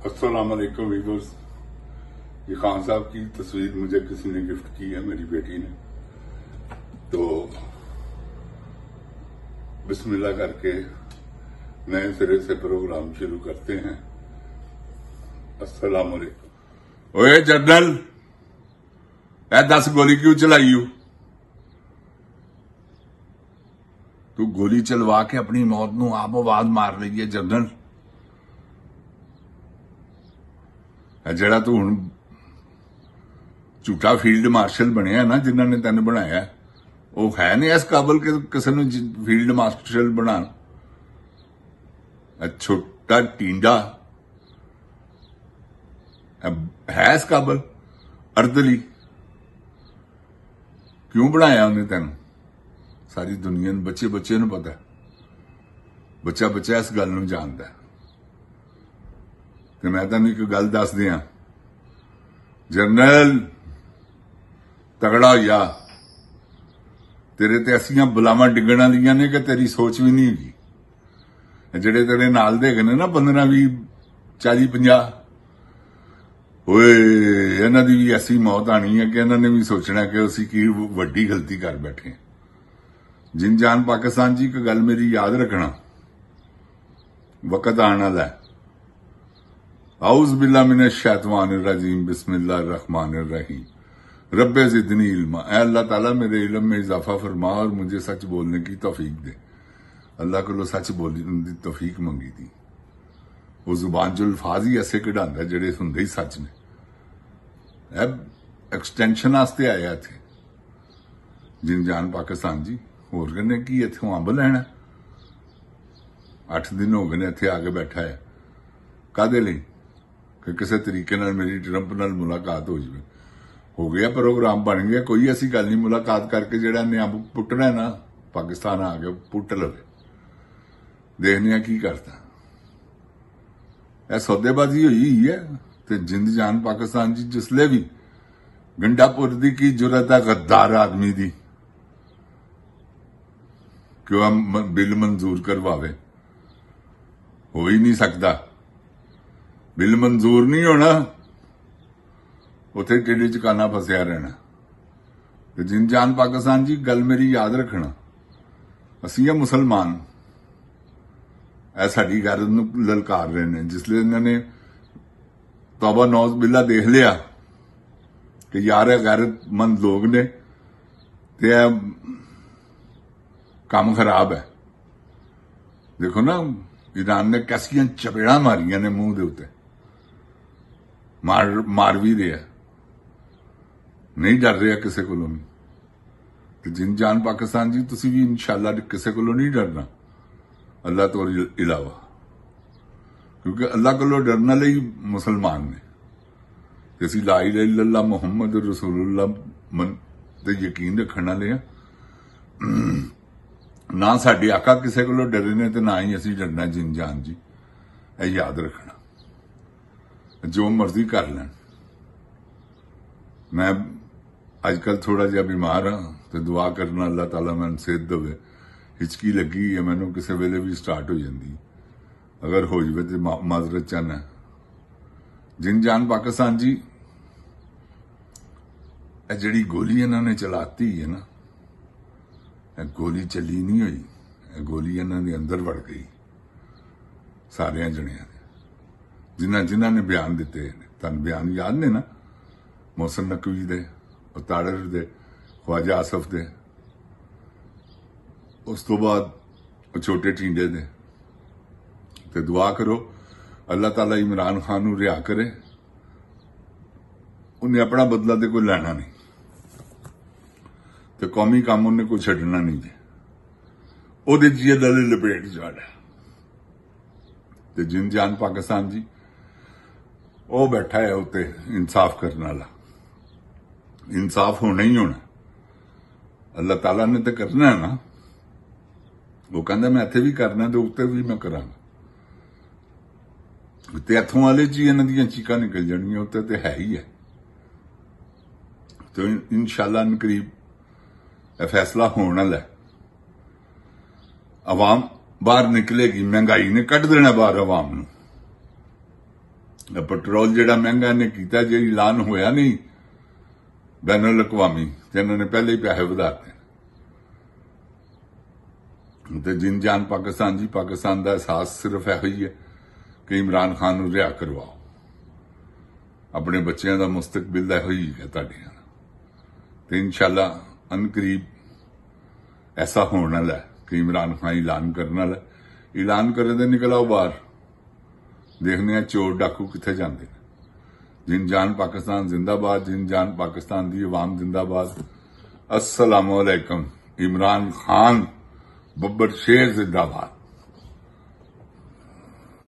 अस्सलाम वालेकुम वीवर्स। ये खान साहब की तस्वीर मुझे किसी ने गिफ्ट की है, मेरी बेटी ने। तो बिस्मिल्लाह करके नए सिरे से प्रोग्राम शुरू करते हैं। अस्सलाम वालेकुम। ओए जनरल, ए 10 गोली क्यों चलाई हो? तू गोली चलवा के अपनी मौत नूं आप आवाज मार रही है जनरल। ਜਿਹੜਾ ਤੂੰ ਹੁਣ ਝੂਠਾ ਫੀਲਡ ਮਾਰਸ਼ਲ ਬਣਿਆ ਨਾ, ਜਿਨ੍ਹਾਂ ਨੇ ਤੈਨੂੰ ਬਣਾਇਆ, ਉਹ ਹੈ ਨਹੀਂ ਇਸ ਕਾਬਲ ਕਿ ਕਿਸੇ ਨੂੰ ਫੀਲਡ ਮਾਰਸ਼ਲ ਬਣਾਉਣ। ਛੋਟਾ ਟੀਂਡਾ ਹੈ ਇਸ ਕਾਬਲ ਅਰਦਲੀ? ਕਿਉਂ ਬਣਾਇਆ ਉਹਨੇ ਤੈਨੂੰ? ਸਾਰੀ ਦੁਨੀਆ ਨੂੰ, ਬੱਚੇ ਨੂੰ ਪਤਾ, ਬੱਚਾ ਇਸ ਗੱਲ ਨੂੰ ਜਾਣਦਾ। ਤੇ ਮੈਂ ਤੁਹਾਨੂੰ ਇੱਕ ਗੱਲ ਦੱਸ ਦਿਆਂ, ਜਰਨਲ ਤਗੜਾ ਹੋਇਆ, ਤੇਰੇ ਤੇ ਐਸੀਆਂ ਬਲਾਵਾਂ ਡਿੱਗਣ ਵਾਲੀਆਂ ਨੇ ਕਿ ਤੇਰੀ ਸੋਚ ਵੀ ਨਹੀਂ ਹੈਗੀ। ਜਿਹੜੇ ਤੇਰੇ ਨਾਲ ਦੇ ਹੈਗੇ ਨੇ ਨਾ 15 20 40 50, ਓਏ ਇਹਨਾਂ ਦੀ ਵੀ ਐਸੀ ਮੌਤ ਆਣੀ ਹੈ ਕਿ ਇਹਨਾਂ ਨੇ ਵੀ ਸੋਚਣਾ ਕਿ ਅਸੀਂ ਕੀ ਵੱਡੀ ਗਲਤੀ ਕਰ ਬੈਠੇ। ਜਿਨ ਜਾਨ ਪਾਕਿਸਤਾਨ ਜੀ, ਇੱਕ ਗੱਲ ਮੇਰੀ ਯਾਦ ਰੱਖਣਾ, ਵਕਤ ਆਉਣ ਵਾਲਾ ਹੈ। आउज़ बिल्लाह मिनश शैतानिर रजीम, बिस्मिल्लाहिर रहमानिर रहीम, रब्बे ज़िदनी इल्मा। ऐ अल्लाह ताला मेरे इल्म में इजाफा फरमा और मुझे सच बोलने की तौफीक दे। अल्लाह को सच बोलने की तौफीक मंगी थी। वो जुबान जो अल्फाज ही ऐसे कढ़ांदा जेड़े हुंदे ही सच ने। एक्सटेंशन वास्ते आया थे जिन जान पाकिस्तान जी, होर कहने की इत्थों अंब लैना। 8 दिन हो गए ने इत्थे आके बैठा है, कादे लई? कि किसी तरीके नाल मेरी ट्रंप नाल मुलाकात हो जाए। हो गया प्रोग्राम, बन गया, कोई ऐसी गल नहीं। मुलाकात करके जेड़ा ने अंब पुट्टना है ना, पाकिस्तान आ गया, पुट्ट लवे, देखने की करता। यह सौदेबाजी हुई है। ते जिंद जान पाकिस्तान जी, जिसले भी गंडापुर दी की जुरत है गद्दार आदमी दी, क्यों बिल मंजूर करवावे? हो ही नहीं सकता। बिल मंजूर नहीं होना, उथे टिड्डी च काना फसिया रहना। ते जिन जान पाकिस्तान जी, गल मेरी याद रखना, असीं है मुसलमान, ऐ साडी गैरत नूं ललकार रहे ने। जिसले इन्होंने तौबा नौज बिल्ला देख लिया कि यार गैरतमंद लोग ने ते काम खराब है। देखो ना, ईरान ने कैसियां चपेड़ा मारियां ने मुंह दे उत्ते, मार भी रहा, नहीं डर रहा किसी को भी। तो जिन जान पाकिस्तान जी, तुसी भी इंशाअल्लाह किसी को नहीं डरना अल्लाह तो इलावा, क्योंकि अल्लाह को डरने लई मुसलमान ने। असीं ला इलाहा इल्लल्लाह मुहम्मद रसूलुल्लाह मन ते यकीन रखण वाले आ। ना साडे आका किसी को डरे ने ते ना ही असीं डरना। जिन जान जी, यह याद रखना। जो मर्जी कर लैन। मैं अजकल थोड़ा जिहा बीमार हाँ, तो दुआ करना अल्लाह ताला मैनूं सेहत देवे। हिचकी लगी है मैनूं, किसी वेले भी स्टार्ट हो जाती, अगर हो जाए तो माजरत चाहना। जिन जान पाकिस्तान जी, जिहड़ी गोली इन्होंने चलाती है ना, गोली चली नहीं हुई, गोली इन्हों के अंदर वड़ गई सारिया जणिया ने, जिन्हां ने बयान दिते। तुहानूं बयान याद ने ना, मोहसिन नकवी दे, ताड़र दे, ख्वाजा आसफ दे, उस तो बाद छोटे टींडे दे। ते दुआ करो अल्लाह ताला इमरान खान नूं रिहा करे। उन्हें अपना बदला तो कोई लैना नहीं, तो कौमी काम उन्हें कोई छड्डना नहीं जे, ओहदे च दल लपेट जाना। ते जिन जान पाकिस्तान जी, वो बैठा है उत्ते इंसाफ करने वाला। इंसाफ होना ही होना, अल्लाह ताला ने तो करना है ना। वो कहता मैं इत्थे भी करना, तो उत्ते भी मैं करांगा। ते इत्थों वाले च इन्हां दीयां चीकां निकल जाणियां, उत्ते ते है ही है। तो इंशाअल्लाह इन करीब फैसला होने वाला है। अवाम बाहर निकलेगी, महंगाई ने कट देना बाहर अवाम नूं। पेट्रोल जिहड़ा महंगा इन्हें कीता, जे ऐलान होया नहीं बैनुल अकवामी ते इन्होंने पहले ही पैसे वधाते। ते जिन जान पाकिस्तान जी, पाकिस्तान का एहसास सिर्फ इहो ही है कि इमरान खान नूं रिहा करवाओ, अपने बच्चों का मुस्तकबिल इहो ही है तुहाडियां दा। ते इंशाअल्लाह अनकरीब ऐसा होने वाला है कि इमरान खान ऐलान करने वाला, ऐलान करे तो निकल आओ बाहर, देखने हैं चोर डाकू किथे जाते हैं। जिन जान पाकिस्तान जिंदाबाद, जिन जान पाकिस्तान की अवाम जिंदाबाद। अस्सलामु अलैकुम। इमरान खान बब्बर शेर जिंदाबाद।